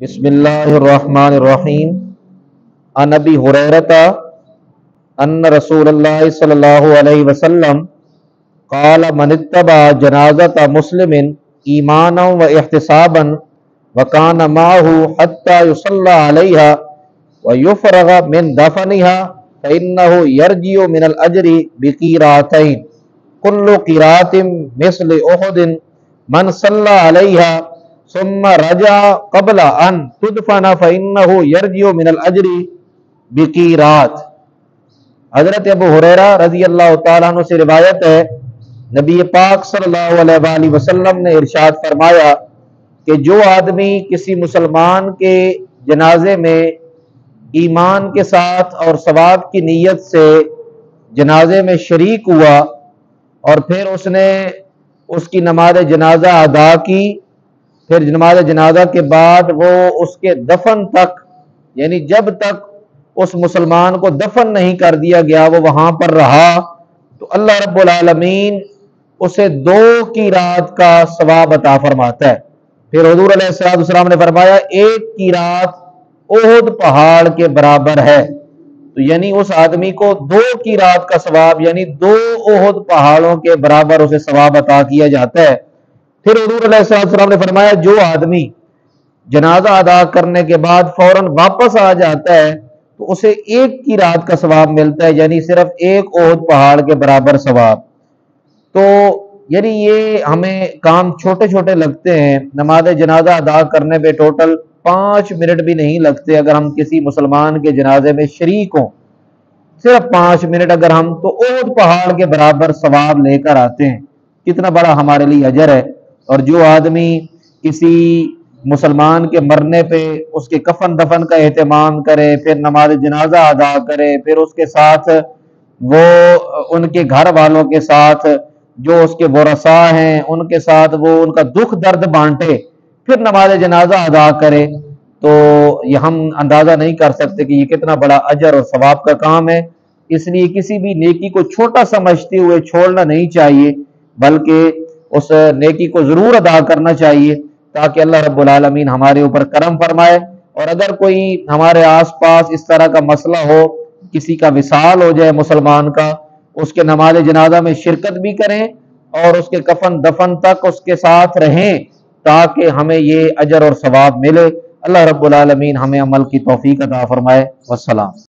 بسم اللہ الرحمن الرحیم عن ابی ہریرہ ان رسول اللہ صلی اللہ علیہ وسلم قال من اتبع جنازۃ مسلم ایمانا و احتسابا وکان معه حتى يصلى عليها ويفرغ من دفنها فإنه يرجع من الأجر بقيراتين كل قيرات مثل أحد من صلى عليها ثم رجع قبل ان تدفن فإنه يرجع من الأجر بقيرات۔ حضرت ابو ہریرہ رضی اللہ تعالیٰ عنہ سے روایت ہے، نبی پاک صلی اللہ علیہ وآلہ وسلم نے ارشاد فرمایا کہ جو آدمی کسی مسلمان کے جنازے میں ایمان کے ساتھ اور ثواب کی نیت سے جنازے میں شریک ہوا اور پھر اس نے اس کی نماز جنازہ ادا کی، پھر نماز جنازہ کے بعد وہ اس کے دفن تک، یعنی جب تک اس مسلمان کو دفن نہیں کر دیا گیا وہ وہاں پر رہا، تو اللہ رب العالمین اسے 2 کی رات کا ثواب عطا فرماتا ہے۔ پھر حضور علیہ السلام نے فرمایا 1 کی رات احد پہاڑ کے برابر ہے، تو یعنی اس آدمی کو 2 کی رات کا ثواب یعنی 2 احد پہاڑوں کے برابر اسے ثواب عطا کیا جاتا ہے۔ پھر حضور علیہ السلام نے فرمایا جو آدمی جنازہ ادا کرنے کے بعد فوراً واپس آ جاتا ہے تو اسے 1 کی رات کا ثواب ملتا ہے، یعنی صرف 1 احد پہاڑ کے برابر ثواب۔ تو یعنی یہ ہمیں کام چھوٹے چھوٹے لگتے ہیں، نماز جنازہ ادا کرنے پہ ٹوٹل 5 منٹ بھی نہیں لگتے اگر ہم کسی مسلمان کے جنازے میں شریک ہوں، صرف 5 منٹ اگر ہم تو احد پہاڑ کے برابر ثواب لے کر آتے ہیں، کتنا بڑا ہمارے لیے اجر ہے۔ اور جو آدمی کسی مسلمان کے مرنے پہ اس کے کفن دفن کا اہتمام کرے، پھر نماز جنازہ ادا کرے، پھر اس کے ساتھ وہ ان کے گھر والوں کے ساتھ جو اس کے ورثاء ہیں ان کے ساتھ وہ ان کا دکھ درد بانٹے، پھر نماز جنازہ ادا کرے، تو یہ ہم اندازہ نہیں کر سکتے کہ یہ کتنا بڑا اجر اور ثواب کا کام ہے۔ اس لیے کسی بھی نیکی کو چھوٹا سمجھتے ہوئے چھوڑنا نہیں چاہیے، بلکہ اس نیکی کو ضرور ادا کرنا چاہیے تاکہ اللہ رب العالمین ہمارے اوپر کرم فرمائے۔ اور اگر کوئی ہمارے آس پاس اس طرح کا مسئلہ ہو، کسی کا وصال ہو جائے مسلمان کا، اس کے نماز جنازہ میں شرکت بھی کریں اور اس کے کفن دفن تک اس کے ساتھ رہیں تاکہ ہمیں یہ اجر اور ثواب ملے۔ اللہ رب العالمین ہمیں عمل کی توفیق عطا فرمائے۔ والسلام۔